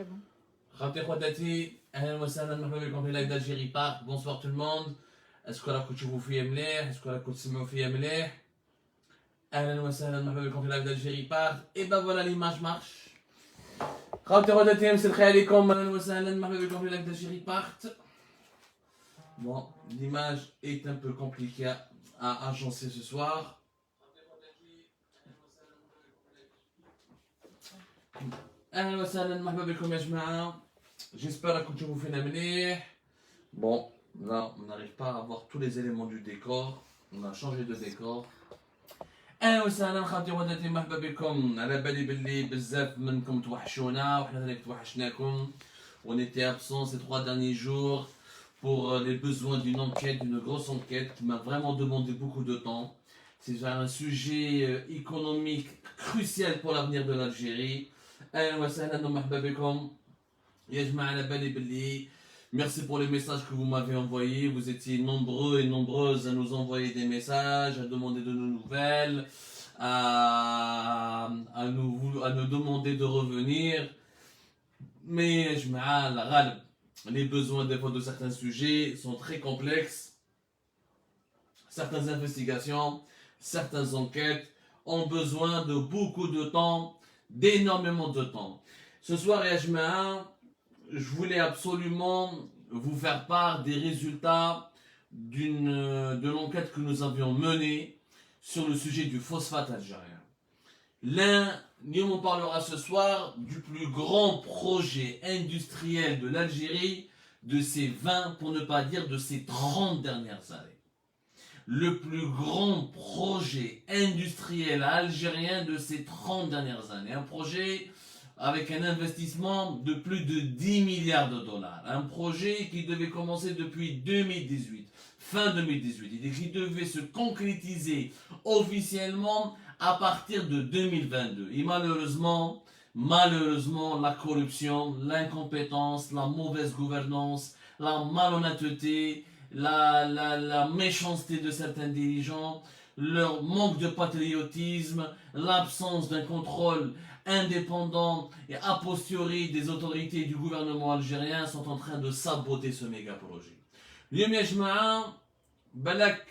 C'est bon. خالتي خواتاتي اهلا وسهلا مرحبا بكم في لايف d'Algérie Park. Bonsoir tout le monde. اسكو راكم تشوفوا فيا مليح؟ اسكو راكم تسمعوا فيا مليح؟ اهلا وسهلا مرحبا بكم في لايف d'Algérie Park. Et ben voilà, l'image marche. خالتي خواتاتي مساء الخير عليكم، اهلا وسهلا مرحبا بكم في لايف d'Algérie Park. Bon, l'image est un peu compliquée à agencer ce soir. اهلا وسهلا مرحبا بكم يا جماعه. J'espère que vous faites amener. Bon, là, on n'arrive pas à avoir tous les éléments du décor. On a changé de décor. اهلا وسهلا خالتي وخواتاتي، مرحبا بكم. على بالي باللي بزاف منكم توحشونا وحنا ثاني توحشناكم. On était absents ces 3 derniers jours pour les besoins d'une enquête, d'une grosse enquête qui m'a vraiment demandé beaucoup de temps. C'est un sujet économique crucial pour l'avenir de l'Algérie. اهلا وسهلا ومرحبا بكم. يا جماعة على بالي باللي merci pour les messages que vous m'avez envoyés. Vous étiez nombreux et nombreuses à nous envoyer des messages, à demander de nos nouvelles, à nous demander de revenir. Mais je les besoins des fois de certains sujets sont très complexes. Certaines investigations, certaines enquêtes ont besoin de beaucoup de temps, d'énormément de temps. Ce soir, je voulais absolument vous faire part des résultats de l'enquête que nous avions menée sur le sujet du phosphate algérien. On parlera ce soir du plus grand projet industriel de l'Algérie de ces 20, pour ne pas dire de ces 30 dernières années. Le plus grand projet industriel algérien de ces 30 dernières années. Un projet avec un investissement de plus de 10 milliards de dollars. Un projet qui devait commencer depuis 2018, fin 2018, et qui devait se concrétiser officiellement à partir de 2022. Et malheureusement, la corruption, l'incompétence, la mauvaise gouvernance, la malhonnêteté, la méchanceté de certains dirigeants, leur manque de patriotisme, l'absence d'un contrôle indépendants et a posteriori des autorités du gouvernement algérien sont en train de saboter ce méga projet.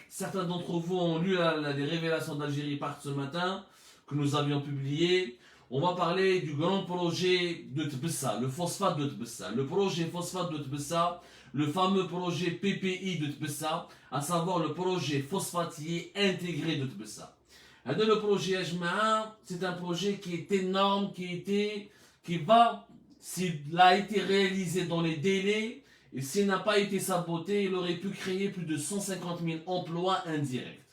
Certains d'entre vous ont lu les révélations d'Algérie Park ce matin que nous avions publiées. On va parler du grand projet de Tbessa, le phosphate de Tbessa, le projet phosphate de Tbessa, le fameux projet PPI de Tbessa, à savoir le projet phosphatier intégré de Tbessa. Le projet Ajmaa, c'est un projet qui est énorme, s'il a été réalisé dans les délais, et s'il n'a pas été saboté, il aurait pu créer plus de 150 000 emplois indirects.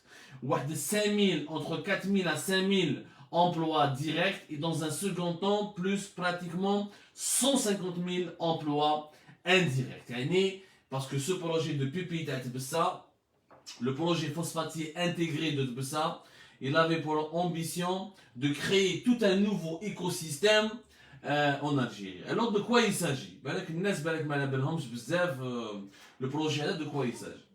Entre 4 000 à 5 000 emplois directs, et dans un second temps, plus pratiquement 150 000 emplois indirects. Parce que ce projet de PPI de Tbessa, le projet phosphatier intégré de Tbessa, il avait pour ambition de créer tout un nouveau écosystème en Algérie. Alors de quoi il s'agit? Le projet de quoi il s'agit?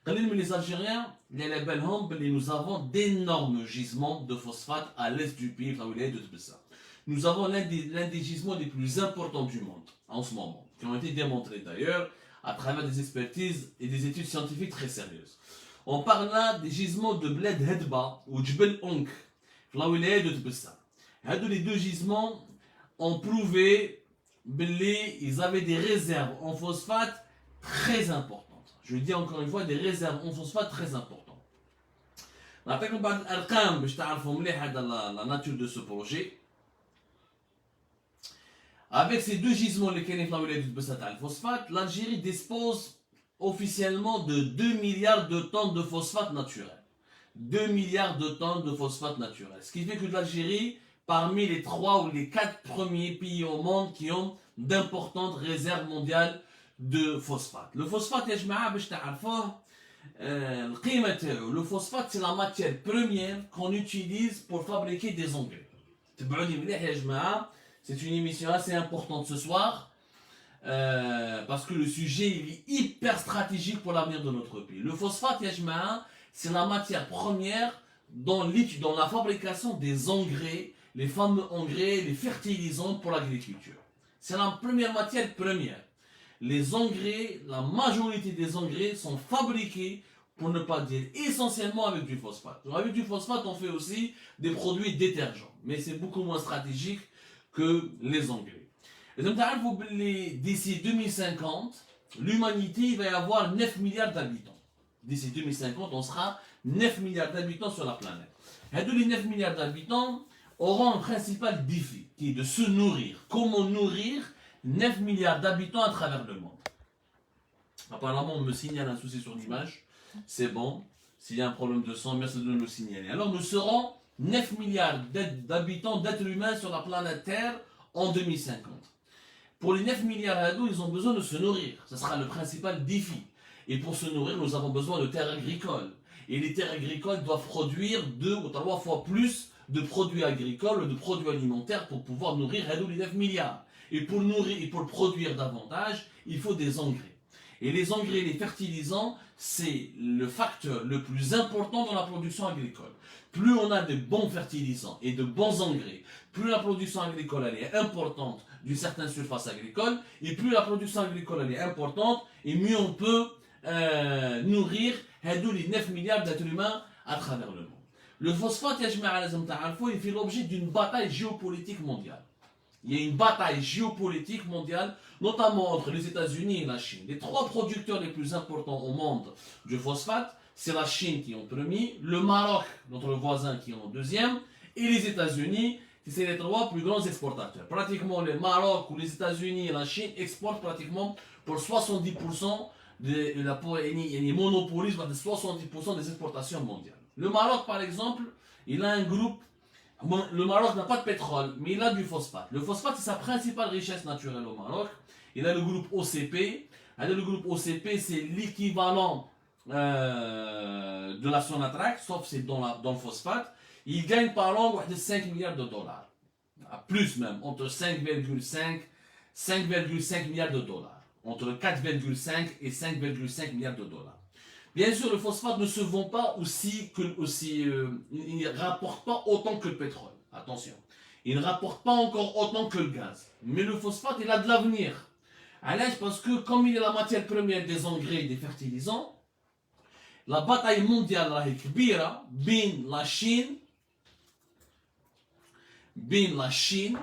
Les Algériens, nous avons d'énormes gisements de phosphate à l'est du pays, de Tbessa. Nous avons l'un des gisements les plus importants du monde en ce moment, qui ont été démontrés d'ailleurs à travers des expertises et des études scientifiques très sérieuses. On parle là des gisements de Bled Hedba ou Djbel Onk, la wilaya de Tbessa. Les deux gisements ont prouvé qu'ils avaient des réserves en phosphate très importantes. Je dis encore une fois, des réserves en phosphate très importantes. La nature de ce projet. Avec ces deux gisements, lesquels la wilaya de Tbessa le phosphate, l'Algérie dispose officiellement de 2 milliards de tonnes de phosphate naturel. 2 milliards de tonnes de phosphate naturel. Ce qui fait que l'Algérie, parmi les 3 ou les 4 premiers pays au monde qui ont d'importantes réserves mondiales de phosphate. Le phosphate, le phosphate, c'est la matière première qu'on utilise pour fabriquer des engrais. C'est une émission assez importante ce soir. Parce que le sujet il est hyper stratégique pour l'avenir de notre pays. Le phosphate, c'est la matière première dans la fabrication des engrais, les fameux engrais, les fertilisants pour l'agriculture. C'est la première matière première. Les engrais, la majorité des engrais sont fabriqués, pour ne pas dire essentiellement, avec du phosphate. Donc, avec du phosphate, on fait aussi des produits détergents, mais c'est beaucoup moins stratégique que les engrais. Et donc, d'ici 2050, l'humanité va y avoir 9 milliards d'habitants. D'ici 2050, on sera 9 milliards d'habitants sur la planète. Et les 9 milliards d'habitants auront un principal défi, qui est de se nourrir. Comment nourrir 9 milliards d'habitants à travers le monde? Apparemment, on me signale un souci sur l'image. C'est bon. S'il y a un problème de son, merci de nous signaler. Alors, nous serons 9 milliards d'habitants, d'êtres humains sur la planète Terre en 2050. Pour les 9 milliards d'adultes, ils ont besoin de se nourrir. Ce sera le principal défi. Et pour se nourrir, nous avons besoin de terres agricoles. Et les terres agricoles doivent produire 2 ou 3 fois plus de produits agricoles, de produits alimentaires pour pouvoir nourrir les 9 milliards. Et pour nourrir et pour produire davantage, il faut des engrais. Et les engrais, les fertilisants, c'est le facteur le plus important dans la production agricole. Plus on a de bons fertilisants et de bons engrais, plus la production agricole elle est importante d'une certaine surface agricole, et plus la production agricole elle est importante, et mieux on peut nourrir les 9 milliards d'êtres humains à travers le monde. Le phosphate, il fait l'objet d'une bataille géopolitique mondiale. Il y a une bataille géopolitique mondiale, notamment entre les États-Unis et la Chine. Les 3 producteurs les plus importants au monde du phosphate, c'est la Chine qui est en premier, le Maroc, notre voisin, qui est en deuxième, et les États-Unis, qui sont les 3 plus grands exportateurs. Pratiquement le Maroc ou les États-Unis et la Chine exportent pratiquement pour 70% ils monopolisent 70% des exportations mondiales. Le Maroc, par exemple, il a un groupe. Le Maroc n'a pas de pétrole, mais il a du phosphate. Le phosphate, c'est sa principale richesse naturelle au Maroc. Il a le groupe OCP. Le groupe OCP, c'est l'équivalent de la Sonatrach, sauf c'est dans le phosphate. Il gagne par an de 5 milliards de dollars. Plus même, entre 5,5 milliards de dollars. Entre 4,5 et 5,5 milliards de dollars. Bien sûr, le phosphate ne se vend pas il ne rapporte pas autant que le pétrole. Attention. Il ne rapporte pas encore autant que le gaz. Mais le phosphate, il a de l'avenir. Parce que comme il est la matière première des engrais et des fertilisants, la bataille mondiale est كبيرة بين la Chine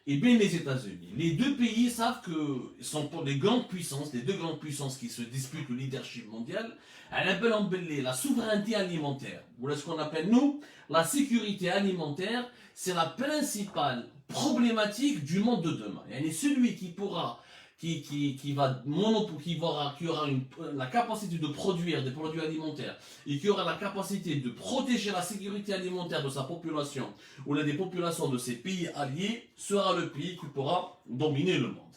et bien les États-Unis. Les deux pays savent que sont pour les grandes puissances, les 2 grandes puissances qui se disputent le leadership mondial, elle appelle la souveraineté alimentaire, ou ce qu'on appelle nous, la sécurité alimentaire, c'est la principale problématique du monde de demain. Et celui qui pourra, qui aura la capacité de produire des produits alimentaires et qui aura la capacité de protéger la sécurité alimentaire de sa population ou des populations de ses pays alliés sera le pays qui pourra dominer le monde.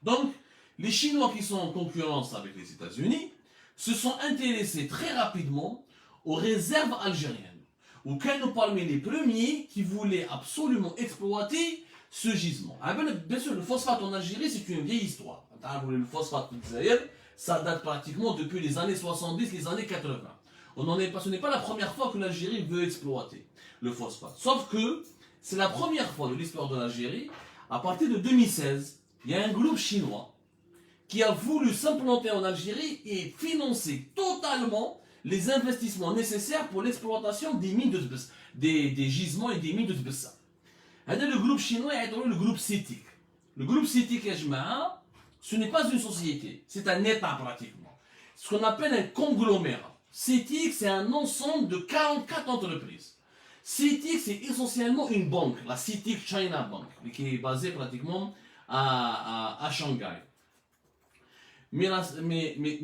Donc, les Chinois qui sont en concurrence avec les États-Unis se sont intéressés très rapidement aux réserves algériennes, où nous parmi les premiers qui voulaient absolument exploiter ce gisement. Bien sûr, le phosphate en Algérie, c'est une vieille histoire. Le phosphate ça date pratiquement depuis les années 70, les années 80. Ce n'est pas la première fois que l'Algérie veut exploiter le phosphate. Sauf que c'est la première fois de l'histoire de l'Algérie, à partir de 2016, il y a un groupe chinois qui a voulu s'implanter en Algérie et financer totalement les investissements nécessaires pour l'exploitation des mines des gisements et des mines de Tbessa. Le groupe chinois est le groupe CITIC. Le groupe CITIC, ce n'est pas une société, c'est un État pratiquement. Ce qu'on appelle un conglomérat. CITIC, c'est un ensemble de 44 entreprises. CITIC, c'est essentiellement une banque, la CITIC China Bank, qui est basée pratiquement à Shanghai. Mais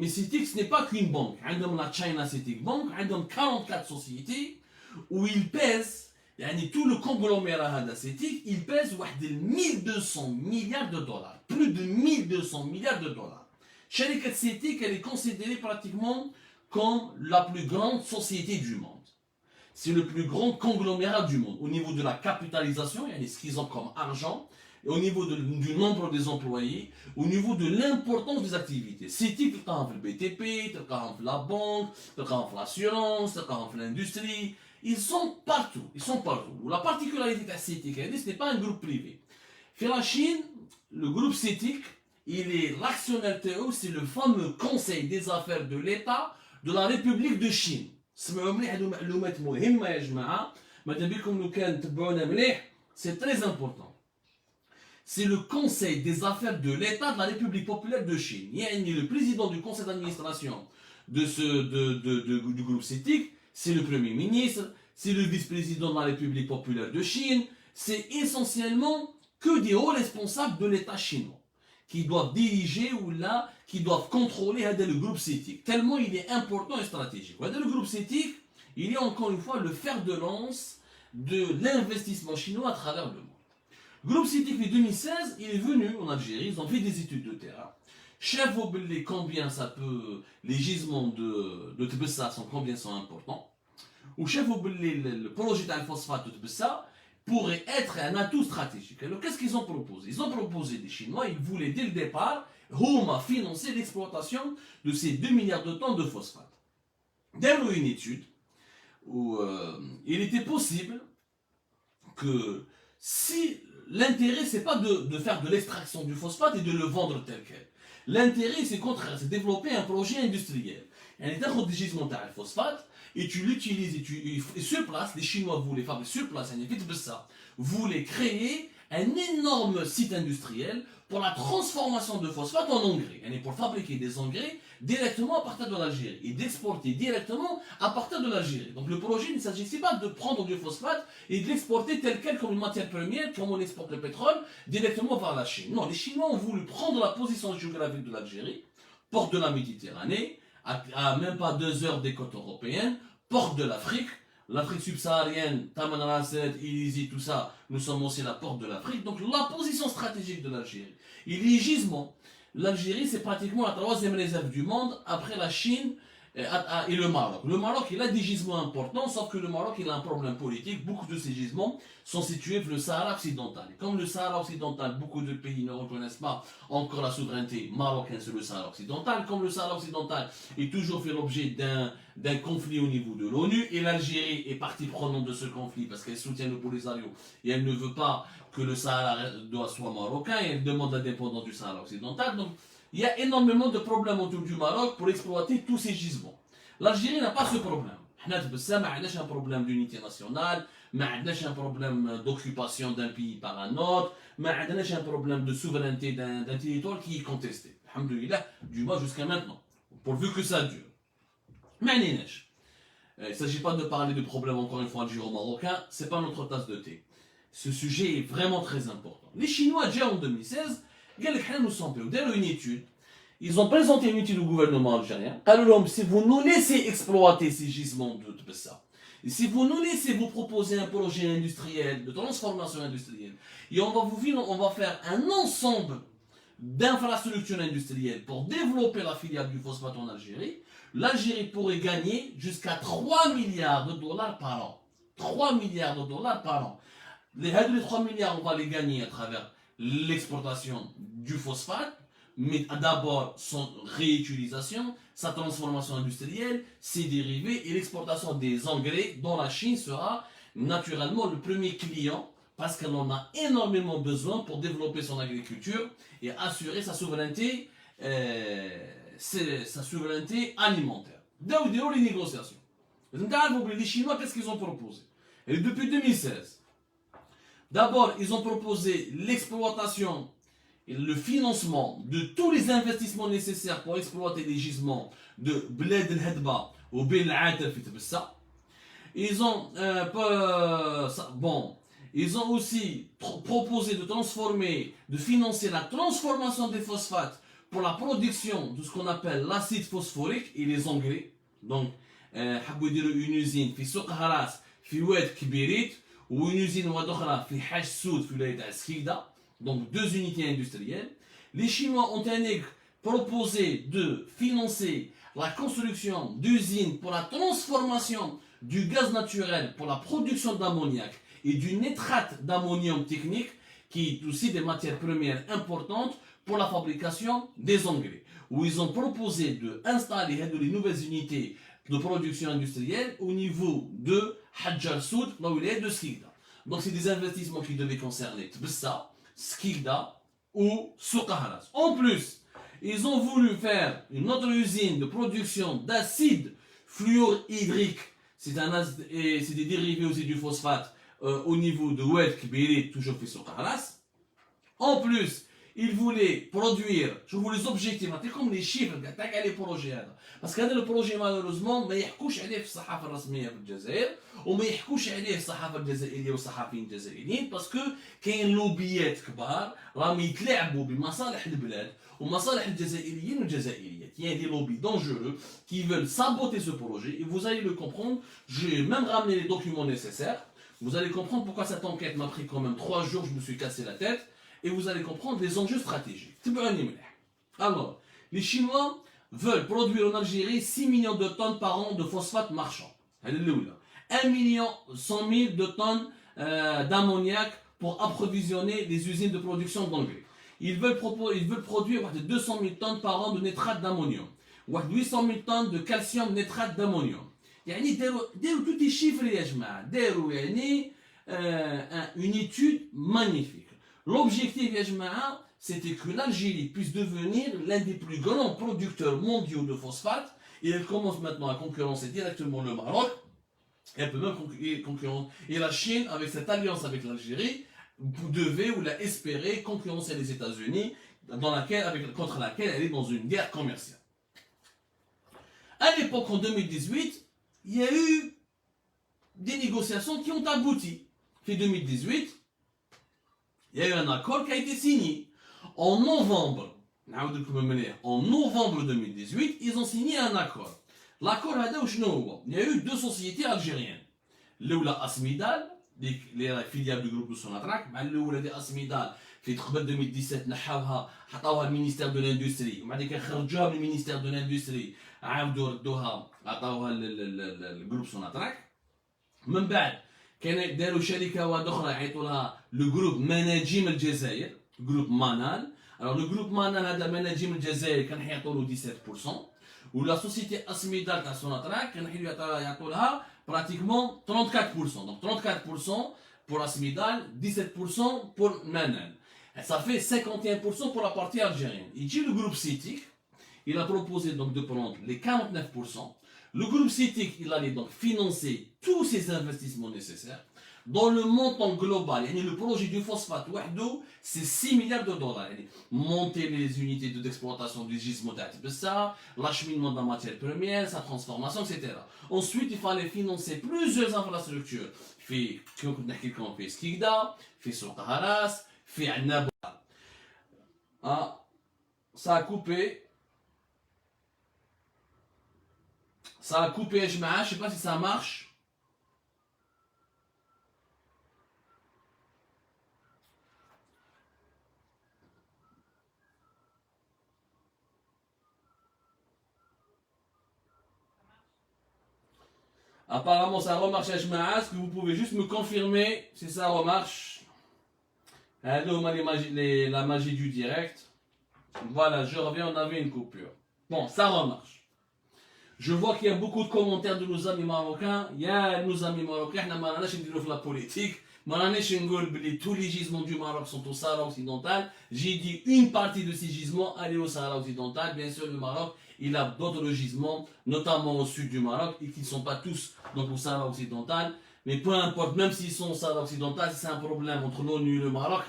CITIC, ce n'est pas qu'une banque. La China CITIC Bank, 44 sociétés où ils pèsent. Tout le conglomérat de CITIC, il pèse 1200 milliards de dollars. Plus de 1200 milliards de dollars. Sharikat CITIC, elle est considérée pratiquement comme la plus grande société du monde. C'est le plus grand conglomérat du monde. Au niveau de la capitalisation, il y a ce qu'ils ont comme argent, et au niveau du nombre des employés, au niveau de l'importance des activités. CITIC, tu as le BTP, tu as la banque, tu as l'assurance, tu as l'industrie. Ils sont partout. La particularité de CITIC, ce n'est pas un groupe privé. la Chine, le groupe CITIC, il est l'actionnaire TO, c'est le fameux Conseil des affaires de l'État de la République de Chine. C'est très important. C'est le Conseil des affaires de l'État de la République populaire de Chine. Le président du conseil d'administration du groupe CITIC, c'est le Premier ministre, c'est le vice-président de la République populaire de Chine. C'est essentiellement que des hauts responsables de l'État chinois qui doivent diriger ou là, qui doivent contrôler le groupe CITIC, tellement il est important et stratégique. Le groupe CITIC, il est encore une fois le fer de lance de l'investissement chinois à travers le monde. Le groupe CITIC, en 2016, il est venu en Algérie, ils ont fait des études de terrain. Chef Obelé, combien ça peut, les gisements de Tbessa sont combien sont importants. Ou chef Obelé, le projet de phosphate de Tbessa pourrait être un atout stratégique. Alors qu'est-ce qu'ils ont proposé? Ils ont proposé des Chinois, ils voulaient dès le départ, financer l'exploitation de ces 2 milliards de tonnes de phosphate. D'ailleurs, une étude où il était possible que si l'intérêt c'est pas de faire de l'extraction du phosphate et de le vendre tel quel. L'intérêt c'est contraire, c'est développer un projet industriel. Il y a un gisement de phosphate et tu l'utilises et sur place, les Chinois voulaient fabriquer sur place, voulaient créer un énorme site industriel pour la transformation de phosphate en engrais. Et pour fabriquer des engrais directement à partir de l'Algérie et d'exporter directement à partir de l'Algérie. Donc le projet ne s'agissait pas de prendre du phosphate et de l'exporter tel quel comme une matière première, comme on exporte le pétrole, directement vers la Chine. Non, les Chinois ont voulu prendre la position géographique de l'Algérie, porte de la Méditerranée, à même pas 2 heures des côtes européennes, porte de l'Afrique, l'Afrique subsaharienne, Tamanrasset, Ilizi, tout ça, nous sommes aussi la porte de l'Afrique. Donc la position stratégique de l'Algérie. Et les gisements, l'Algérie c'est pratiquement la 3e réserve du monde après la Chine et le Maroc. Le Maroc il a des gisements importants, sauf que le Maroc il a un problème politique. Beaucoup de ces gisements sont situés dans le Sahara occidental. Et comme le Sahara occidental, beaucoup de pays ne reconnaissent pas encore la souveraineté marocaine sur le Sahara occidental. Comme le Sahara occidental est toujours fait l'objet d'un conflit au niveau de l'ONU, et l'Algérie est partie prenante de ce conflit parce qu'elle soutient le Polisario et elle ne veut pas que le Sahara soit marocain, et elle demande l'indépendance du Sahara occidental. Donc il y a énormément de problèmes autour du Maroc pour exploiter tous ces gisements. L'Algérie n'a pas ce problème. On a un problème d'unité nationale, on a un problème d'occupation d'un pays par un autre, on a un problème de souveraineté d'un territoire qui est contesté. Alhamdoulilah, du moins jusqu'à maintenant, pourvu que ça dure. Mais il ne s'agit pas de parler de problèmes encore une fois algéro-marocains, ce n'est pas notre tasse de thé. Ce sujet est vraiment très important. Les Chinois, déjà en 2016, nous sommes une étude. Ils ont présenté une étude au gouvernement algérien. Alors, si vous nous laissez exploiter ces gisements de Tbessa, et si vous nous laissez vous proposer un projet industriel, de transformation industrielle, et on va faire un ensemble d'infrastructures industrielles pour développer la filière du phosphate en Algérie, l'Algérie pourrait gagner jusqu'à 3 milliards de dollars par an. 3 milliards de dollars par an. Les 3 milliards, on va les gagner à travers l'exportation du phosphate, mais d'abord son réutilisation, sa transformation industrielle, ses dérivés et l'exportation des engrais dont la Chine sera naturellement le premier client parce qu'elle en a énormément besoin pour développer son agriculture et assurer sa souveraineté alimentaire. D'ailleurs, les négociations. Les Chinois, qu'est-ce qu'ils ont proposé? Et depuis 2016, d'abord, ils ont proposé l'exploitation et le financement de tous les investissements nécessaires pour exploiter les gisements de Bled el-Hadba ou Ben al-Atel fi Tbessa. Ils ont aussi proposé de financer la transformation des phosphates pour la production de ce qu'on appelle l'acide phosphorique et les engrais. Donc, une usine في سوق هراس في واد كبيريت ou une usine واحدة في حاج سود في ولاية عسكيدة. Donc 2 unités industrielles. Les Chinois ont proposé de financer la construction d'usines pour la transformation du gaz naturel pour la production d'ammoniac et du nitrate d'ammonium technique, qui est aussi des matières premières importantes pour la fabrication des engrais. Où ils ont proposé d'installer les nouvelles unités de production industrielle au niveau de Hadjar Soud, là où il est de Skida. Donc c'est des investissements qui devaient concerner Tbessa. Skilda ou Soukaharas. En plus, ils ont voulu faire une autre usine de production d'acide fluorhydrique. C'est des dérivés aussi du phosphate au niveau de Oued Kbiri, toujours fait Soukaharas. En plus, ils voulaient produire, je vous les objectifs, c'est comme les chiffres, les projets. Parce que le projet, malheureusement, ما يحكوش عليه في الصحافة الرسمية في الجزائر وما يحكوش عليه الصحافة الجزائرية والصحفيين الجزائريين باسكو كاين لوبيات كبار راهم يتلاعبوا بمصالح البلاد ومصالح الجزائريين والجزائريات. Il y a des lobbies dangereux qui veulent saboter ce projet et vous allez le comprendre. J'ai même ramené les documents nécessaires. Vous allez comprendre pourquoi cette enquête m'a pris quand même 3 jours, je me suis cassé la tête. Et vous allez comprendre les enjeux stratégiques. Alors, les Chinois veulent produire en Algérie 6 millions de tonnes par an de phosphate marchand. 1 million 100 000 de tonnes d'ammoniac pour approvisionner les usines de production d'engrais. Ils veulent produire 200 000 tonnes par an de nitrate d'ammonium. 800 000 tonnes de calcium nitrate d'ammonium. يعني داروا tous les chiffres يا جماعة. داروا يعني une étude magnifique. L'objectif, c'était que l'Algérie puisse devenir l'un des plus grands producteurs mondiaux de phosphate. Et elle commence maintenant à concurrencer directement le Maroc. Et elle peut même concurrencer. Et la Chine, avec cette alliance avec l'Algérie, vous devez ou la espérer concurrencer les États-Unis, contre laquelle elle est dans une guerre commerciale. À l'époque, en 2018, il y a eu des négociations qui ont abouti. En 2018, il y a eu un accord qui a été signé. En novembre 2018, ils ont signé un accord. L'accord, il y a eu 2 sociétés algériennes. L'Oula Asmidal, les filiales du groupe de Sonatrach, l'Oula Asmidal, في 2017 نحاوها حطاوها المينيستير دو لاندستري وبعد كده خرجوها من المينيستير دو لاندستري عاودوا ردوها عطاوها للجروب سوناتراك. من بعد كان داروا شركه واحده اخرى يعيطوا لها لو جروب مناجم الجزائر جروب مانال. Alors le groupe Manal هذا مناجم الجزائر كان حيعطوا له 17% ولا سوسيتي اسميدال تاع سوناتراك كان يعطوا لها براتيكمون 34%. Donc 34% pour Asmidal, 17% pour Manal. Ça fait 51% pour la partie algérienne. Et le groupe CITIC, il a proposé donc de prendre les 49%. Le groupe CITIC, il allait donc financer tous ces investissements nécessaires. Dans le montant global, le projet du phosphate, c'est 6 milliards de dollars. Monter les unités d'exploitation du gisement ça, l'acheminement de la matière première, sa transformation, etc. Ensuite, il fallait financer plusieurs infrastructures. Fait Skigda, fait Soukaharas, fait Annaba. Ah, ça a coupé. Ça a coupé, je ne sais pas si ça marche. Apparemment ça remarche à Jma'a, est-ce que vous pouvez juste me confirmer si ça remarche? La magie du direct. Voilà, je reviens, on avait une coupure. Bon, ça remarche. Je vois qu'il y a beaucoup de commentaires de nos amis marocains. Il y a nos amis marocains, on a la politique. Tous les gisements du Maroc sont au Sahara occidental. J'ai dit une partie de ces gisements aller au Sahara occidental. Bien sûr, le Maroc, il a d'autres gisements, notamment au sud du Maroc, et qui ne sont pas tous donc, au Sahara occidental. Mais peu importe, même s'ils sont au Sahara occidental, c'est un problème entre l'ONU et le Maroc.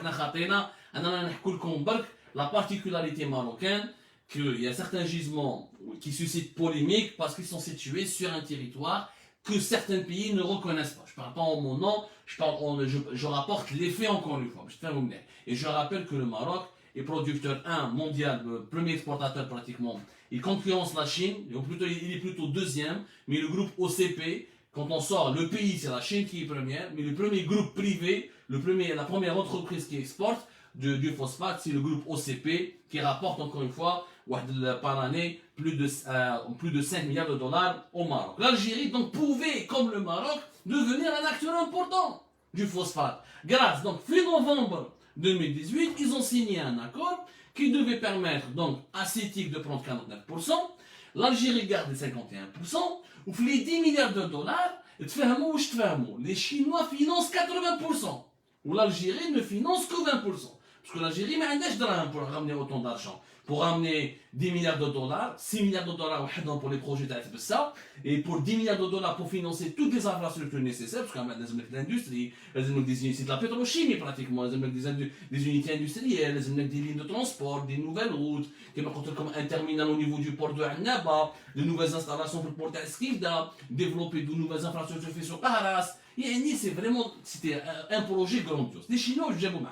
La particularité marocaine, qu'il y a certains gisements qui suscitent polémique parce qu'ils sont situés sur un territoire que certains pays ne reconnaissent pas. Je ne parle pas en mon nom, je rapporte les faits encore une fois. Et je rappelle que le Maroc est producteur 1 mondial, le premier exportateur pratiquement. Il concurrence la Chine, il est plutôt deuxième, mais le groupe OCP, quand on sort, le pays c'est la Chine qui est première, mais le premier groupe privé, la première entreprise qui exporte du phosphate, c'est le groupe OCP qui rapporte encore une fois par année plus de 5 milliards de dollars au Maroc. L'Algérie donc pouvait, comme le Maroc, devenir un acteur important du phosphate. Grâce, donc fin novembre 2018, ils ont signé un accord qui devait permettre donc à CITIC de prendre 49%, l'Algérie garde les 51%, ou les 10 milliards de dollars, les Chinois financent 80%, ou l'Algérie ne finance que 20%. Parce que l'Algérie n'a pas d'argent pour ramener autant d'argent. Pour ramener 10 milliards de dollars, 6 milliards de dollars pour les projets d'Albessa, et pour 10 milliards de dollars pour financer toutes les infrastructures nécessaires, parce qu'on a l'industrie, des unités de la pétrochimie pratiquement, des unités industrielles, des lignes de transport, des nouvelles routes, comme un terminal au niveau du port de Annaba, de nouvelles installations pour le port d'Eskilda, développer de nouvelles infrastructures sur Arras. C'est vraiment un projet grandiose. Les Chinois, je vous dis,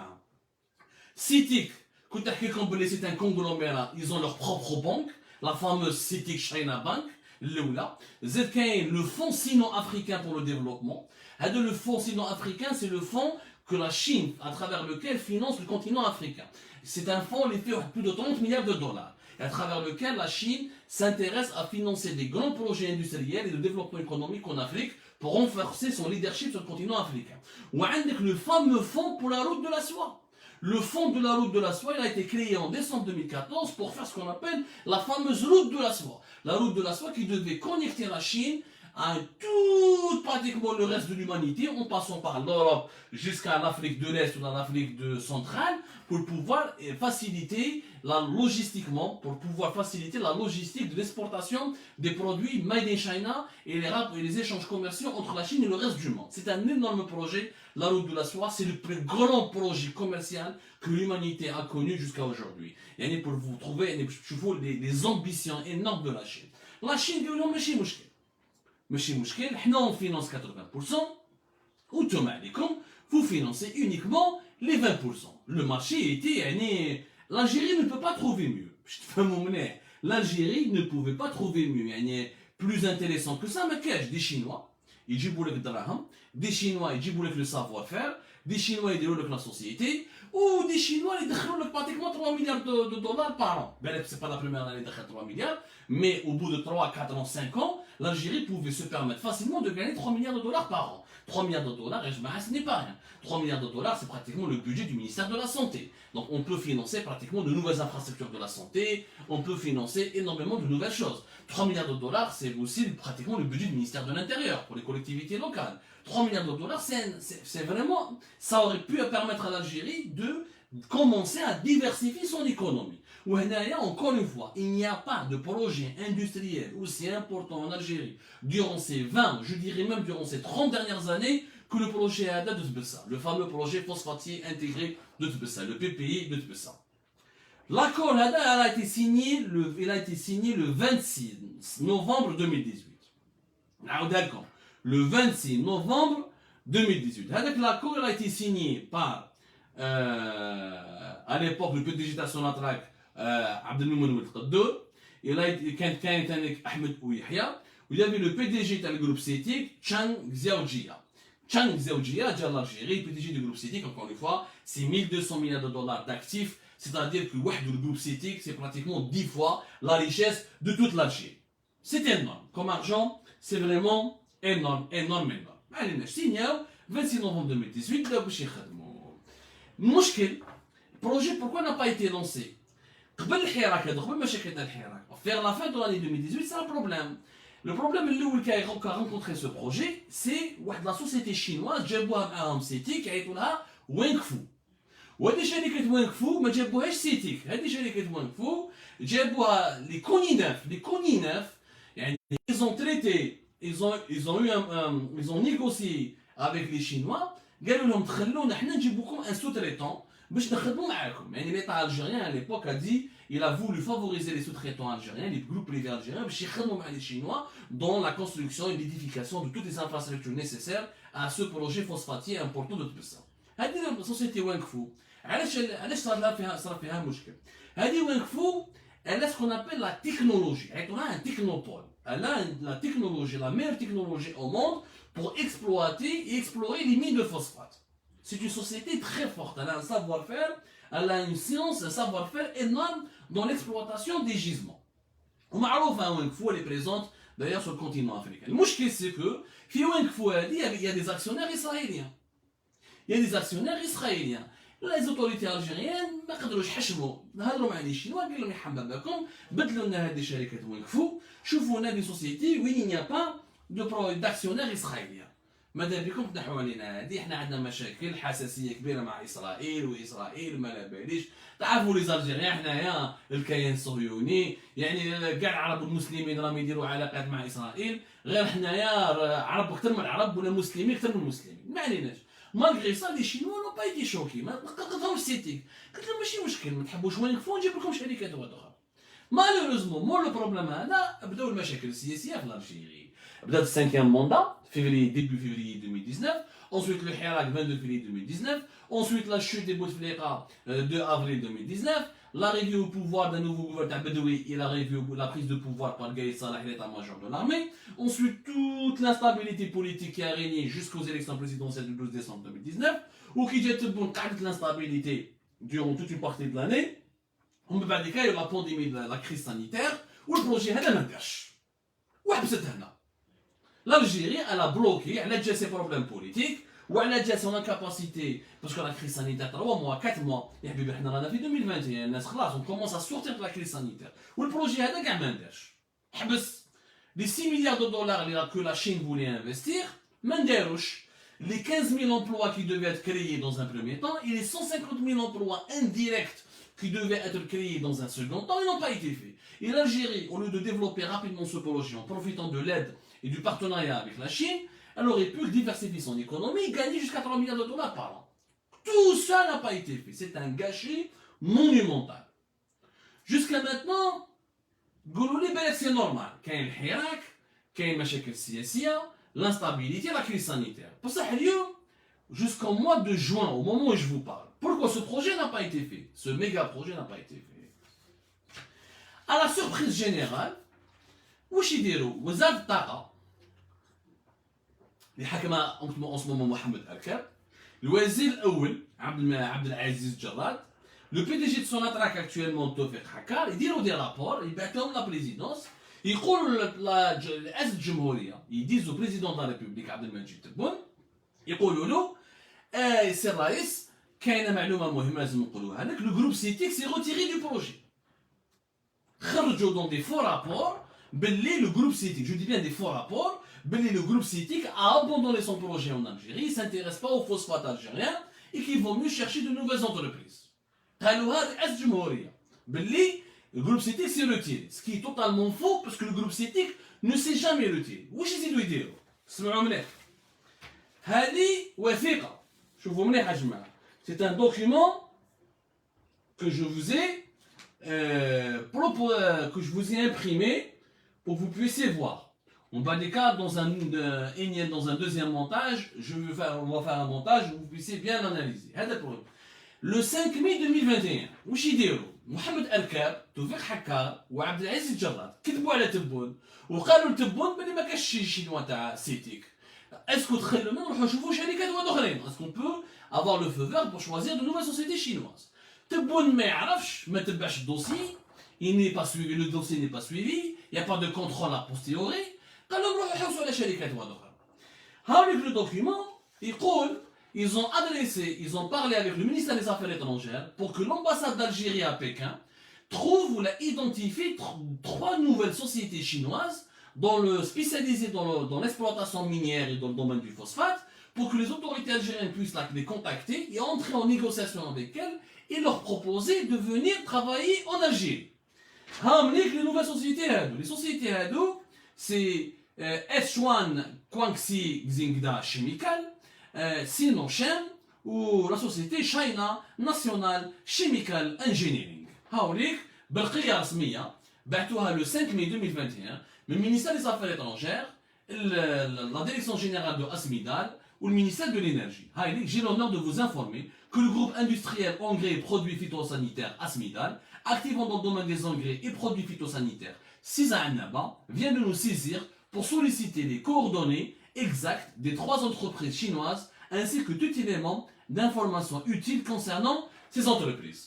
CITIC, c'est un conglomérat, ils ont leur propre banque, la fameuse CITIC China Bank, le fonds sino-africain pour le développement. Le fonds sino-africain, c'est le fonds que la Chine, à travers lequel finance le continent africain. C'est un fonds qui fait plus de 30 milliards de dollars, et à travers lequel la Chine s'intéresse à financer des grands projets industriels et de développement économique en Afrique pour renforcer son leadership sur le continent africain. Ou le fameux fonds pour la route de la soie. Le fonds de la route de la soie, il a été créé en décembre 2014 pour faire ce qu'on appelle la fameuse route de la soie. La route de la soie qui devait connecter la Chine à tout pratiquement le reste de l'humanité, en passant par l'Europe jusqu'à l'Afrique de l'Est ou l'Afrique centrale, pour pouvoir faciliter logistiquement, pour pouvoir faciliter la logistique de l'exportation des produits made in China et les échanges commerciaux entre la Chine et le reste du monde. C'est un énorme projet, la route de la soie, c'est le plus grand projet commercial que l'humanité a connu jusqu'à aujourd'hui. Et pour vous trouver les ambitions énormes de la Chine. La Chine dit non, ماشي مشكل. ماشي مشكل, حنا on finance 80%, ou Thomas Alikom, vous financez uniquement les 20%. Le marché était, l'Algérie ne peut pas trouver mieux. L'Algérie ne pouvait pas trouver mieux. Plus intéressant que ça, mais qu'est-ce des Chinois, ils jouent avec Draham, des Chinois, ils jouent avec le savoir-faire, des Chinois, ils jouent avec la société, ou des Chinois, ils donnent pratiquement 3 milliards de dollars par an. Ce n'est pas la première année de 3 milliards, mais au bout de 3, 4 ans, 5 ans, l'Algérie pouvait se permettre facilement de gagner 3 milliards de dollars par an. 3 milliards de dollars, ce n'est pas rien. 3 milliards de dollars, c'est pratiquement le budget du ministère de la Santé. Donc on peut financer pratiquement de nouvelles infrastructures de la santé, on peut financer énormément de nouvelles choses. 3 milliards de dollars, c'est aussi pratiquement le budget du ministère de l'Intérieur pour les collectivités locales. 3 milliards de dollars, c'est vraiment... Ça aurait pu permettre à l'Algérie de commencer à diversifier son économie. Encore une fois, il n'y a pas de projet industriel aussi important en Algérie durant ces 20, je dirais même durant ces 30 dernières années que le projet ADA de Tbessa, le fameux projet phosphatier intégré de Tbessa, le PPI de Tbessa. L'accord ADA a été signé le 26 novembre 2018. D'accord. Le 26 novembre 2018. L'accord a été signé par, à l'époque, le PDG Sonatrach, Abdelmoumoun Ouelkhaddou, il a été quelqu'un avec Ahmed Ouyahia, où il y avait le PDG du groupe CITIC, Chang Xiaojia. Chang Xiaojia, déjà l'Algérie, PDG du groupe CITIC, encore une fois, c'est 1200 milliards de dollars d'actifs, c'est-à-dire que le groupe CITIC, c'est pratiquement 10 fois la richesse de toute l'Algérie. C'est énorme. Comme argent, c'est vraiment énorme, énorme, énorme. Allez, signé 26 novembre 2018, là, vous le projet, pourquoi n'a pas été lancé? Vers la fin de l'année 2018, c'est un problème. Le problème qui a rencontré ce projet, c'est la société chinoise qui a CITIC qui a été là Wengfu. وهذه شركة وينغفو ما جابوهاش سيتيك. هذه شركة وينغفو جابوها les Koni 9 يعني ils ont traité, ils ont négocié avec les Chinois. قالوا لهم تخلونا حنا نجيبوكم un sous-traitant باش نخدموا معاكم. يعني l'État algérien à l'époque a dit, il a voulu favoriser les sous-traitants algériens, les groupes privés algériens باش يخدموا مع les Chinois dans la construction et l'édification de toutes les infrastructures nécessaires à ce projet phosphatier important de Tbessa. هذه السوسيتي وينغفو علاش صار فيها مشكل. هذه وينغفو elle a ce qu'on appelle la technologie. Elle a un technopole. Elle a la technologie, la meilleure technologie au monde pour exploiter et explorer les mines de phosphate. C'est une société très forte. Elle a un savoir-faire, elle a une science, un savoir-faire énorme dans l'exploitation des gisements. ومعروفة وينغفو elle est présente d'ailleurs sur le continent africain. المشكل c'est que في وينغفو il y a des actionnaires israéliens. Il y a des actionnaires israéliens. Les autorités algériennes ما قدروش يحشموا نهضروا مع لي شينوا قال لهم يحمى بكم بدلوا لنا هذه شركه وينغفو شوفوا لنا دي سوسيتي وين il n'y a pas d'actionnaires israéliens. ماذا بكم تنحوا علينا هذه؟ احنا عندنا مشاكل حساسيه كبيره مع اسرائيل، واسرائيل ما لا باليش. تعرفوا لي زالجيريان حنايا الكيان الصهيوني، يعني كاع العرب والمسلمين راهم يديروا علاقات مع اسرائيل، غير حنايا عرب اكثر من العرب ولا مسلمين اكثر من المسلمين، ما عليناش. مالغري سا لي شينوا نو با ايتي شوكي، ما قطعوش سيتيك، قلت لهم ماشي مشكل، ما تحبوش وين نكفوا نجيب لكم شركات اخرى. مالوريزمون مور لو بروبليم هذا بداو المشاكل السياسيه في الجيري. بدات السانكيام موندا février, début février 2019, ensuite le Hirak 22 février 2019, ensuite la chute des Bouteflika 2 avril 2019, l'arrivée au pouvoir d'un nouveau gouvernement Bedoui et la prise de pouvoir par Gaïd Salah, l'état-major de l'armée, ensuite toute l'instabilité politique qui a régné jusqu'aux élections présidentielles du 12 décembre 2019, ou qui dit toute l'instabilité durant toute une partie de l'année, on peut pas dire qu'il y a la pandémie, la crise sanitaire, où le projet هذا ما دارش. وحبست هنا. L'Algérie, elle a bloqué, elle a déjà ses problèmes politiques, ou elle a déjà son incapacité, parce que la crise sanitaire, 3 mois, 4 mois, et puis on a fait 2021, on commence à sortir de la crise sanitaire. Ou le projet هذا كاع ما ندارش. حبس les 6 milliards de dollars que la Chine voulait investir, ما نداروش. Les 15 000 emplois qui devaient être créés dans un premier temps, et les 150 000 emplois indirects qui devaient être créés dans un second temps, ils n'ont pas été faits. Et l'Algérie, au lieu de développer rapidement ce projet en profitant de l'aide et du partenariat avec la Chine, elle aurait pu diversifier son économie et gagner jusqu'à 3 milliards de dollars par an. Tout ça n'a pas été fait. C'est un gâchis monumental. Jusqu'à maintenant, Goulouli, c'est normal. Quand il y a le Hirak, quand il y a المشاكل السياسية, l'instabilité, la crise sanitaire. Pour ça, jusqu'au mois de juin, au moment où je vous parle, pourquoi ce projet n'a pas été fait? Ce méga projet n'a pas été fait. À la surprise générale, واش يديروا وزاره الطاقه اللي حكمها ان ce moment محمد أركاب, الوزير الاول عبد العزيز الجراد, le PDG de Sonatrach actuellement توفيق حكار, يديروا دي رابور يبعثوهم لا بريزيدونس, يقولوا لرئاسه الجمهوريه, يديزوا بريزيدون دو لا ريبوبليك عبد المجيد تبون, يقولوا له سي الرئيس كاينه معلومه مهمه لازم نقولوها لك, لو جروب سيتيك سي روتيري دو بروجي. خرجوا دون دي فو رابور Belé, le groupe CITIC, je dis bien des faux rapports, Belé, le groupe CITIC a abandonné son projet en Algérie, il ne s'intéresse pas aux phosphates algériens et qu'il vaut mieux chercher de nouvelles entreprises. Belé, le groupe CITIC s'est retiré, ce qui est totalement faux parce que le groupe CITIC ne s'est jamais retiré. واش يزيدوا يديروا؟ اسمعوا مليح. هذه وثيقة. شوفوا مليح يا جماعة. C'est un document que je vous ai imprimé pour que vous puissiez voir. On va des cas dans un deuxième montage, on va faire un montage où vous puissiez bien l'analyser. Le 5 mai 2021, واش يديروا؟ محمد أركاب, توفيق حكار وعبد العزيز الجراد كتبوا على تبون وقالوا لتبون بلي ما كاش شي شينوا تاع سيتيك. اسكو تخلوا نروحوا نشوفوا شركات واحد اخرين. اسكو peut avoir le feu vert pour choisir de nouvelles sociétés chinoises. تبون ما يعرفش, ما تبعش الدوسي, il n'est pas suivi, le dossier n'est pas suivi, il n'y a pas de contrôle a posteriori. قال لهم روحوا حوسوا على شركات واحد اخرى. هاوليك لو دوكيومون يقول ils ont parlé avec le ministère des Affaires étrangères pour que l'ambassade d'Algérie à Pékin trouve ou l'a identifié 3 nouvelles sociétés chinoises spécialisées dans l'exploitation minière et dans le domaine du phosphate, pour que les autorités algériennes puissent les contacter et entrer en négociation avec elles et leur proposer de venir travailler en Algérie. Les nouvelles sociétés, les sociétés c'est S1 Guangxi Xingda Chemical, Sinochem ou la société China National Chemical Engineering. هاوليك بالقية رسمية بعثوها le 5 mai 2021 من ministère des Affaires étrangères, la direction générale de Asmidal ou le ministère de l'énergie. J'ai l'honneur de vous informer que le groupe industriel engrais et produits phytosanitaires Asmidal, activant dans le domaine des engrais et produits phytosanitaires Siza Annaba, vient de nous saisir pour solliciter les coordonnées exactes des 3 entreprises chinoises ainsi que tout élément d'information utile concernant ces entreprises.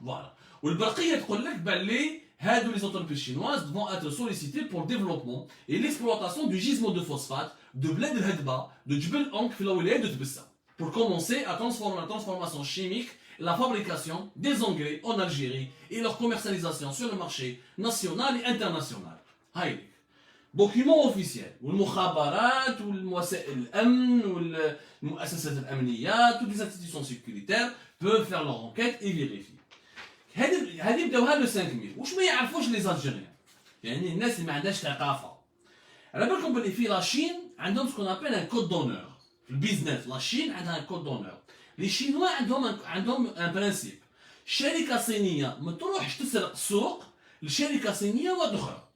Voilà. والبرقية تقول لك باللي هادو les entreprises chinoises vont être sollicitées pour le développement et l'exploitation du gisement de phosphate de Bled el Hadba de Djbel Ankh في الولاية de Tbessa pour commencer à transformer la transformation chimique et la fabrication des engrais en Algérie et leur commercialisation sur le marché national et international. هايليك دوكيومون اوفيسيال والمخابرات والوسائل الامن والمؤسسات الامنيه toutes les institutions sécuritaires peuvent faire leur enquête et vérifier. هذه بداوها لو 5 مي. واش ما يعرفوش لي زالجيريان يعني الناس اللي ما عندهاش ثقافه. على بالكم بلي في لاشين عندهم سكون ابل ان كود دونور في البيزنس. لاشين عندها ان كود دونور. لي شينوا عندهم ان برانسيب. شركه صينيه ما تروحش تسرق سوق لشركه صينيه واحده اخرى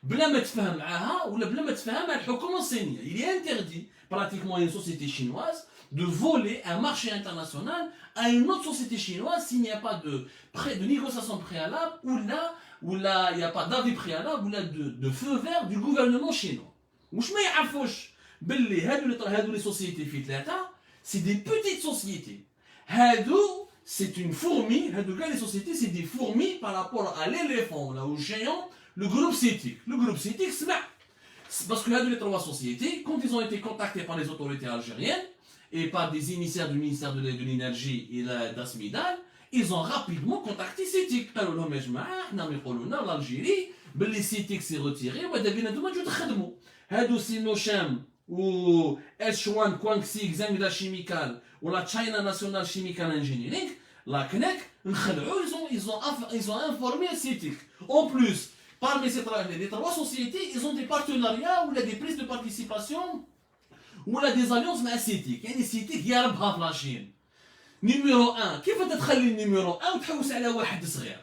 بلا ما تفهم معاها ولا بلا ما تفهم مع الحكومه الصينيه. Il est interdit pratiquement à une société chinoise de voler un marché international à une autre société chinoise s'il n'y a pas de négociation préalable ou là il n'y a pas d'avis préalable ou là de feu vert du gouvernement chinois. واش ما يعرفوش باللي هادو لي سوسيتي في ثلاثه c'est des petites sociétés. هادو c'est une fourmi. هادو كاع لي سوسيتي c'est des fourmis par rapport à l'éléphant là au géant. Le groupe CITIC. Le groupe CITIC, c'est parce que là, les trois sociétés, quand ils ont été contactés par les autorités algériennes et par des émissaires du ministère de l'énergie et d'Asmidal, ils ont rapidement contacté CITIC. Alors, l'Algérie, les CITIC s'est retiré, Sinocham ou S1 Kwangxi Xangda Chemical ou la China National Chemical Engineering, la CNEC, ils ont informé CITIC. En plus, parmi les trois sociétés, ils ont des partenariats ou des prises de participation ou des alliances avec CITIC. يعني CITIC يربحها في لاشين. نيميرو 1 كيف تخلي النيميرو 1 وتحوس على واحد صغير؟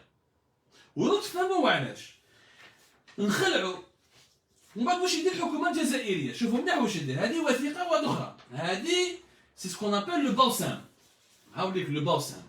وراك تفهموا علاش. نخلعوا ومن بعد واش يدير الحكومه الجزائريه؟ شوفوا مليح واش يدير. هذه وثيقه واحده اخرى. هذه سي سكون ابل لو باوسام. هاوليك لو باوسام.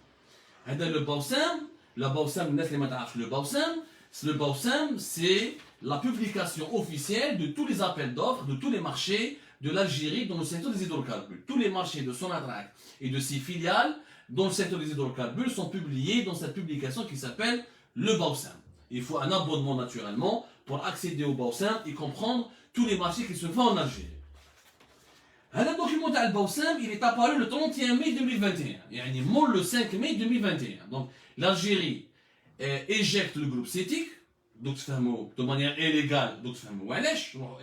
هذا لو باوسام. لا باوسام الناس اللي ما تعرفش لو باوسام. Le BAOSAM, c'est la publication officielle de tous les appels d'offres, de tous les marchés de l'Algérie dans le secteur des hydrocarbures. Tous les marchés de Sonatrach et de ses filiales dans le secteur des hydrocarbures sont publiés dans cette publication qui s'appelle le BAOSAM. Il faut un abonnement naturellement pour accéder au BAOSAM et comprendre tous les marchés qui se font en Algérie. Le document de BAOSAM, il est apparu le 31 mai 2021. يعني le 5 mai 2021. Donc l'Algérie éjecte le groupe CITIC, donc de manière illégale, donc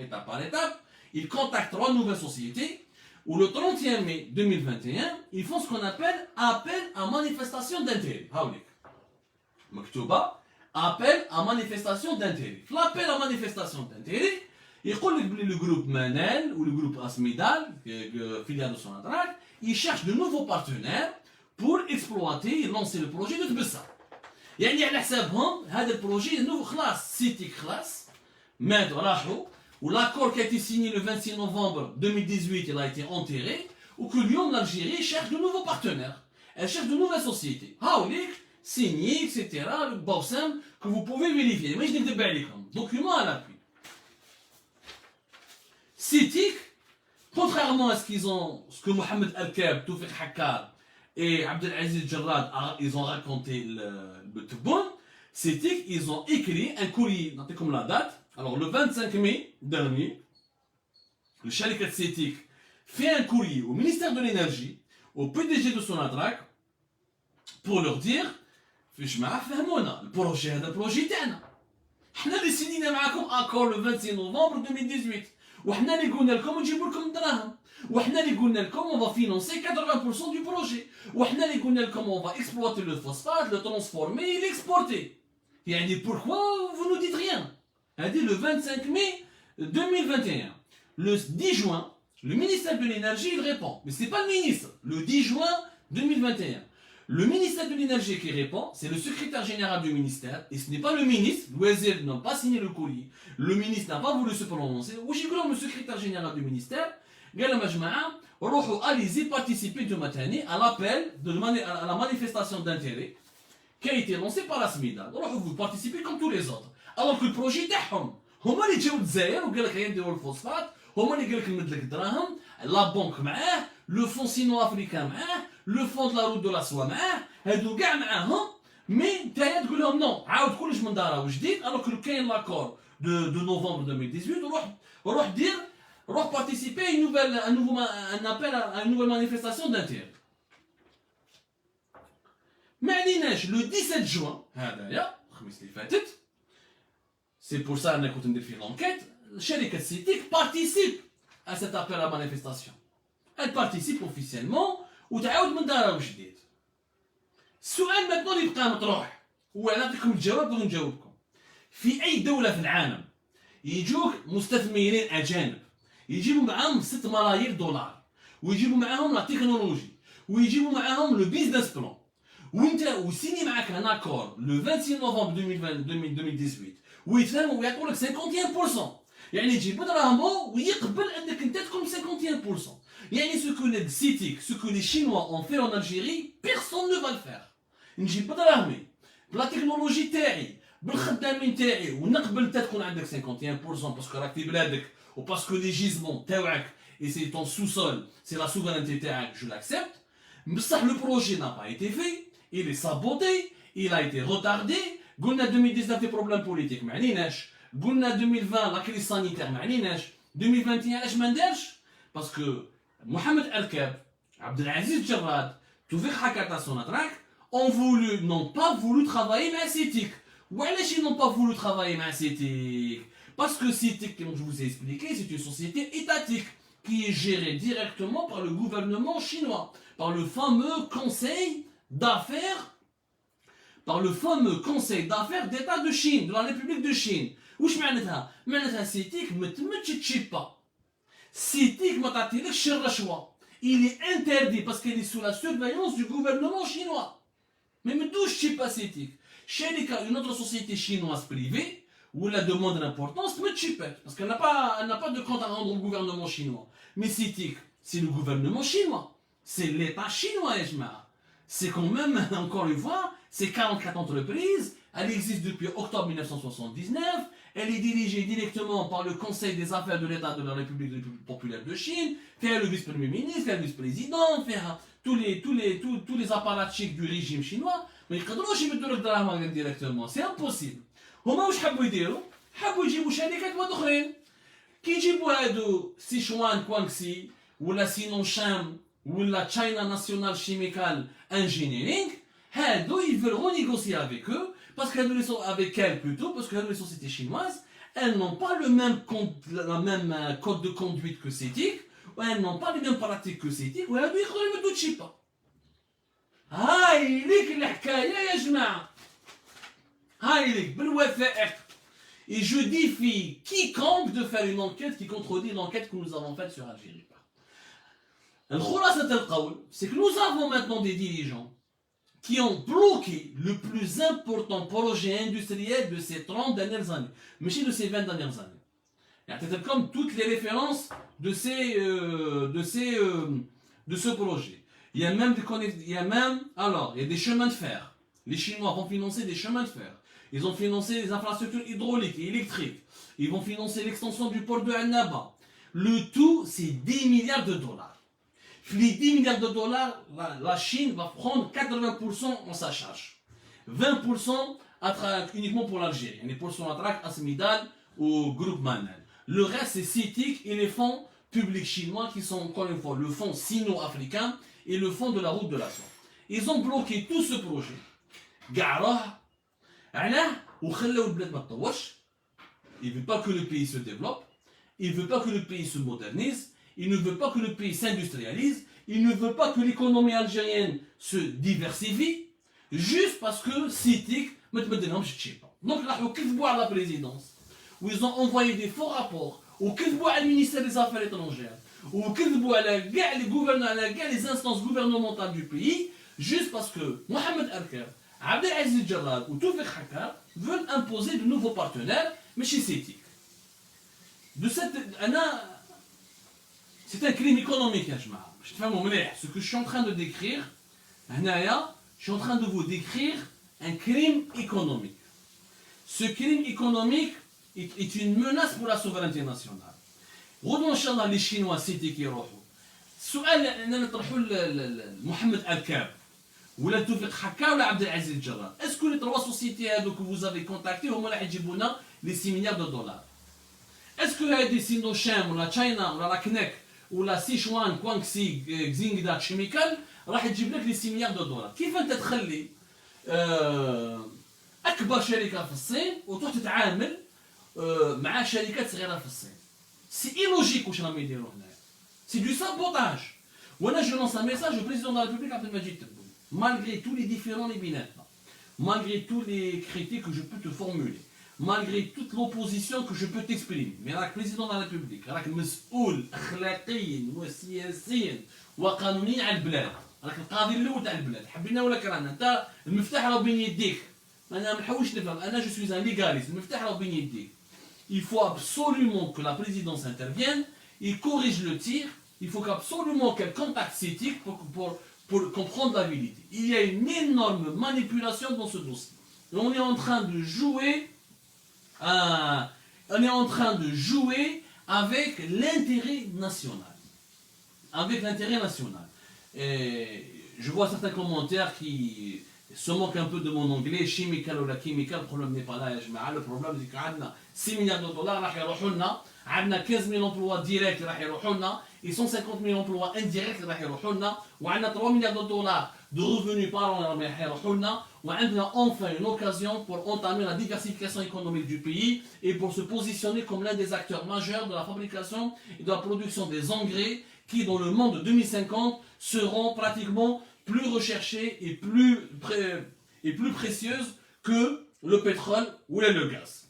étape par étape. Ils contactent trois nouvelles sociétés où le 31 mai 2021, ils font ce qu'on appelle appel à manifestation d'intérêt. Appel à manifestation d'intérêt. L'appel à manifestation d'intérêt, il dit le groupe Manel ou le groupe Asmidal, filiale de Sonatrach, ils cherchent de nouveaux partenaires pour exploiter et lancer le projet de Tbessa. يعني على حسابهم هذا البروجي نو خلاص سيتيك خلاص ماتوا راحوا والاكور qui a été signé le 26 novembre 2018 il a été enterré وكل اليوم l'Algérie cherche de nouveaux partenaires. Elle cherche de nouvelles sociétés. هاوليك signé etc. le BAOSAM que vous pouvez vérifier. ماشي نكذب عليكم. Document à l'appui. CITIC, contrairement à ce que Mohamed Al-Kab, Toufik Hakkar et Abdelaziz Jarrad, ils ont raconté le Tebboune, CITIC, ils ont écrit un courrier, notez comme la date. Alors le 25 mai dernier, le Sharikat CITIC fait un courrier au ministère de l'énergie, au PDG de Sonatrach, pour leur dire, le projet هذا البروجي تاعنا. حنا اللي سينينا معاكم اكور le 26 novembre 2018. وحنا اللي قلنا لكم نجيبوا لكم الدراهم. وحنا اللي قلنا لكم on va financer 80% du projet. وحنا اللي قلنا لكم on va exploiter le phosphate, le transformer et l'exporter. يعني pourquoi vous nous dites rien? هذه le 25 mai 2021. Le 10 juin, le ministère de l'énergie il répond. Mais c'est pas le ministre. Le 10 juin 2021. Le ministère de l'énergie qui répond, c'est le secrétaire général du ministère, et ce n'est pas le ministre. L'Ouazir n'a pas signé le courrier. Le ministre n'a pas voulu se prononcer. Ou j'ai le secrétaire général du ministère, allez-y participer de matani à l'appel, à la manifestation d'intérêt qui a été lancée par la SMIDA. Vous participez comme tous les autres. Alors que le projet تاعهم هما اللي جاو للجزائر وقال لك غيديروا الفوسفات، هما اللي قال لك نمد لك الدراهم، لا بنك معاه، لو فون سينو افريكان معاه، لو فون دو لا روت دو لا سوا معاه، هادو كاع معاهم، مي نتايا تقول لهم نو عاود كلش من دارا وجديد، الوغ كو كاين لاكور دو نوفمبر 2018 روح دير روح بارتيسيبي ان ابل ان نوفيل مانيفيستاسيون دانتير. ما عليناش لو 17 جوان هذايا الخميس اللي فاتت. C'est pour ça qu'on a fait l'enquête. شركة سيتيك participe à cet appel à manifestation. Elle participe officiellement وتعاود من دارها وجديد. السؤال maintenant اللي يبقى مطروح هو نعطيكم الجواب ونجاوبكم. في أي دولة في العالم يجوك مستثمرين أجانب يجيبوا معاهم 6 ملايير دولار ويجيبوا معاهم لا تكنولوجي ويجيبوا معاهم لو بيزنس بلان وانت وسيني معاك ان اكور لو 26 نوفمبر 2018 ويتفاهموا ويعطوا لك 51%. يعني تجيب دراهمو ويقبل انك انت تكون 51%. يعني سو كو لي سيتيك سو كو لي شينوا اون في اون الجيري بيرسون نو فال فير. نجيب دراهمي بلا تكنولوجي تاعي بالخدامين تاعي ونقبل انت تكون عندك 51% باسكو راك في بلادك وباسكو لي جيزمون تاعك et c'est ton sous-sol, c'est la souveraineté تاعك, je l'accepte. Mais le projet n'a pas été fait, il est saboté, il a été retardé. قلنا 2019 des problèmes politiques ما عليناش, قلنا 2020 la crise sanitaire ما عليناش, 2021 علاش ما ندارش؟ باسكو محمد أركاب, Abdelaziz Jarrad, Toufik Hakata Sonatrak n'ont pas voulu travailler مع CITIC. وعلاش ils n'ont pas voulu travailler مع CITIC? Parce que CITIC, comme je vous ai expliqué, c'est une société étatique qui est gérée directement par le gouvernement chinois, par le fameux conseil d'affaires, d'État de Chine, de la République de Chine. واش معناتها؟ معناتها CITIC ما تمتش با. CITIC ما تعطيلكش الرشوة. Il est interdit parce qu'il est sous la surveillance du gouvernement chinois. Mais ما تدوش pas CITIC. شركة, une autre société chinoise privée, où la demande d'importance, parce qu'elle n'a pas de compte à rendre au gouvernement chinois. Mais CITIC, c'est le gouvernement chinois. C'est l'État chinois, c'est quand même, encore une fois, c'est 44 entreprises. Elle existe depuis octobre 1979. Elle est dirigée directement par le Conseil des affaires de l'État de la République populaire de Chine. Fait le vice-premier ministre, fait le vice-président, fait tous les apparatchiks du régime chinois. Mais ils ne peuvent pas le directement. C'est impossible. هما واش حبوا يديروا؟ حبوا يجيبوا شركات واحد اخرين. كي يجيبوا هادو سيشوان كوانغسي ولا سينوشام ولا تشاينا ناسيونال شيميكال انجينيرينغ, هادو ils veulent renégocier avec eux parce qu'elles sont avec elles plutôt parce que les sociétés chinoises, elles n'ont pas le même code de conduite que CITIC, elles n'ont pas les mêmes pratiques que CITIC, وهادو يقدروا يمدوا تشيبا. هاي ليك الحكايه يا جماعه. Et je défie quiconque de faire une enquête qui contredit l'enquête que nous avons faite sur Algérie. C'est que nous avons maintenant des dirigeants qui ont bloqué le plus important projet industriel de ces 30 dernières années, mais de ces 20 dernières années. C'est comme toutes les références de ce projet. Il y a même des chemins de fer. Les Chinois vont financer des chemins de fer. Ils ont financé les infrastructures hydrauliques et électriques. Ils vont financer l'extension du port de Annaba. Le tout, c'est 10 milliards de dollars. Les 10 milliards de dollars, la Chine va prendre 80% en sa charge. 20% uniquement pour l'Algérie. Et pour son attraque à Smidal au groupe Manel. Le reste, c'est CITIC et les fonds publics chinois qui sont encore une fois le fonds sino-africain et le fonds de la route de la soie. Ils ont bloqué tout ce projet. Garah. Il ne veut pas que le pays se développe, il ne veut pas que le pays se modernise, il ne veut pas que le pays s'industrialise, il ne veut pas que l'économie algérienne se diversifie, juste parce que CITIC ne me donne pas. Donc là, ils ont à la présidence, où ils ont envoyé des faux rapports, ou qu'ils voient le ministère des Affaires étrangères, ou qu'ils voient les instances gouvernementales du pays, juste parce que Mohamed Arker, Abdelaziz Jarrad ou Toufik Hakka veulent imposer de nouveaux partenaires, mais chez CITIC. C'est un crime économique, ce que je suis en train de décrire, je suis en train de vous décrire un crime économique. Ce crime économique est une menace pour la souveraineté nationale. Redons Inch'Allah les Chinois CITIC qui rohou. السؤال أننا نطرحه لمحمد أركاب ولا توفيق حكا ولا عبد العزيز الجرار. Est-ce que les trois sociétés que vous avez contactées هما اللي حيجيبونا les 6 milliards de dollars? Est-ce que هذه سينوشام ولا تشاينا ولا راكنيك ولا سيشوان كوانغسي زينغدا شيميكال راح تجيب لك les 6 milliards de dollars؟ كيف أنت تخلي أكبر شركة في الصين وتروح تتعامل مع شركات صغيره في الصين. سي ايلوجيك واش راهم يديروا هنايا، سي دو سابوتاج. وانا جو لونس ان ميساج au président de la République عبد المجيد تبون. Malgré tous les différends اللي بيناتنا، malgré tous les critiques que je peux te formuler, malgré toute l'opposition que je peux t'exprimer، mais راك président de la République، راك مسؤول اخلاقيا وسياسيا وقانونيا على البلاد، راك القاضي الاول تاع البلاد، حبينا ولا كرهنا، انت المفتاح راه بين يديك. انا ما نحوش نفهم، انا جو سوي ان ليغاليست، المفتاح راه بين يديك. Il faut absolument que la présidence intervienne, il corrige le tir, il faut absolument qu'elle contacte CETIC pour comprendre la vérité. Il y a une énorme manipulation dans ce dossier. Et on est en train de jouer, avec l'intérêt national. Avec l'intérêt national. Et je vois certains commentaires qui se moquent un peu de mon anglais, chimical ou la chimical, le problème n'est pas là, le problème c'est qu'on a 6 milliards de dollars, on a 15 000 emplois directs, et 150 000 emplois indirects, on a 3 milliards de dollars de revenus par an, on a enfin une occasion pour entamer la diversification économique du pays et pour se positionner comme l'un des acteurs majeurs de la fabrication et de la production des engrais qui, dans le monde de 2050, seront pratiquement plus recherchées et plus précieuses que le pétrole ou le gaz.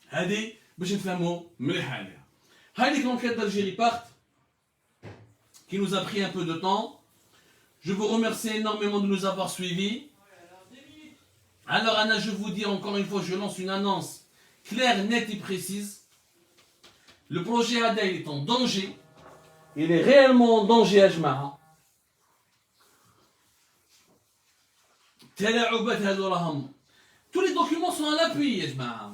هذه باش نفهموا مليح عليها. هذيك l'enquête d'Algérie part qui nous a pris un peu de temps. Je vous remercie énormément de nous avoir suivis. Alors Anna, je vous dis encore une fois, je lance une annonce claire, nette et précise. Le projet Adaï est en danger. Il est réellement en danger à Jma'a. Tous les documents sont à l'appui, Jma'a.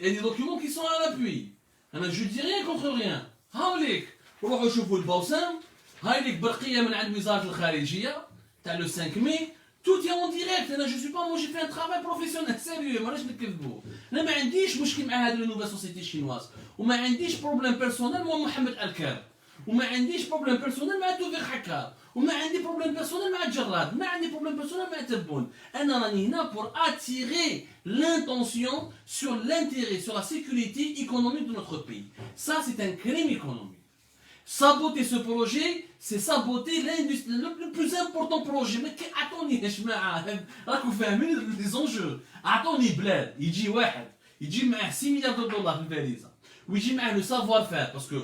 Il y a des documents qui sont à l'appui. Je ne dis rien contre rien. هاوليك روحوا شوفوا البوسام. هاوليك برقية من عند وزارة الخارجية تاع لو 5 مي. Tout est en direct. Je suis pas, moi j'ai fait un travail professionnel sérieux. ماناش نكذبوا. انا ما عنديش مشكل مع هذه النوفا سوسيتي شينواز وما عنديش بروبليم بيرسونيل مع محمد الكار وما عنديش بروبليم بيرسونيل مع توفيق حكار وما عندي بروبليم بيرسونيل مع جراد ما عندي بروبليم بيرسونيل مع تبون. انا راني هنا pour attirer l'intention sur l'intérêt, sur la sécurité économique de notre pays. Ça c'est un crime économique. Saboter ce projet, c'est saboter l'industrie, le plus important projet. Mais attendez, راكم فاهمين les enjeux. Attendez بلاد يجي واحد يجي معاه 6 milliards de dollars في الفاليزه ويجي معاه le savoir-faire parce que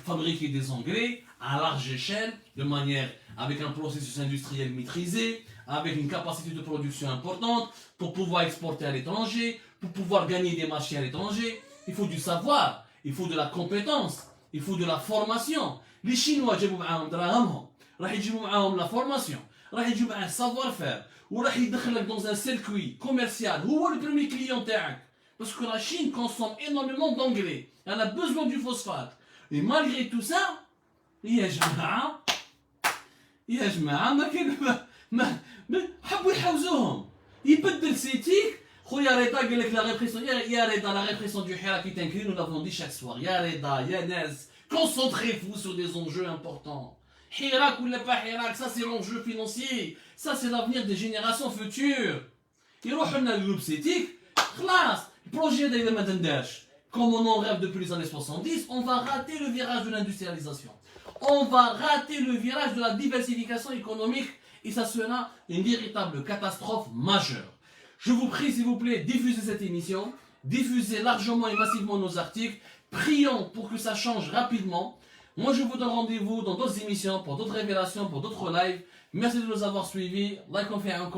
fabriquer des engrais à large échelle, de manière avec un processus industriel maîtrisé, avec une capacité de production importante pour pouvoir exporter à l'étranger, pour pouvoir gagner des marchés à l'étranger, il faut du savoir, il faut de la compétence. Il faut de la formation. Les Chinois جابوا معاهم دراهمهم راح يجيبوا معاهم la formation راح يجيبوا معاه savoir faire وراح يدخلك dans un circuit commercial هو le premier client تاعك parce que la Chine consomme énormément d'engrais elle a besoin du phosphate et malgré tout ça يا جماعة ما كاين ما حبوا يحوزوهم يبدل سيتيك. خويا رضا قال لك لا ريبريسيون يا رضا لا ريبريسيون du Hira qui t'incline nous l'avons dit chaque soir. يا رضا يا ناس concentrez-vous sur des enjeux importants. Hirak ou pas Hirak, ça c'est l'enjeu financier, ça c'est l'avenir des générations futures. يروحوا لنا الجروب سيتيك خلاص البروجي هذا اذا ما تنداش comme on en rêve depuis les années 70, on va rater le virage de l'industrialisation. On va rater le virage de la diversification économique et ça sera une véritable catastrophe majeure. Je vous prie, s'il vous plaît, diffusez cette émission, diffusez largement et massivement nos articles, prions pour que ça change rapidement. Moi, je vous donne rendez-vous dans d'autres émissions, pour d'autres révélations, pour d'autres lives. Merci de nous avoir suivis. Like, on fait un compte.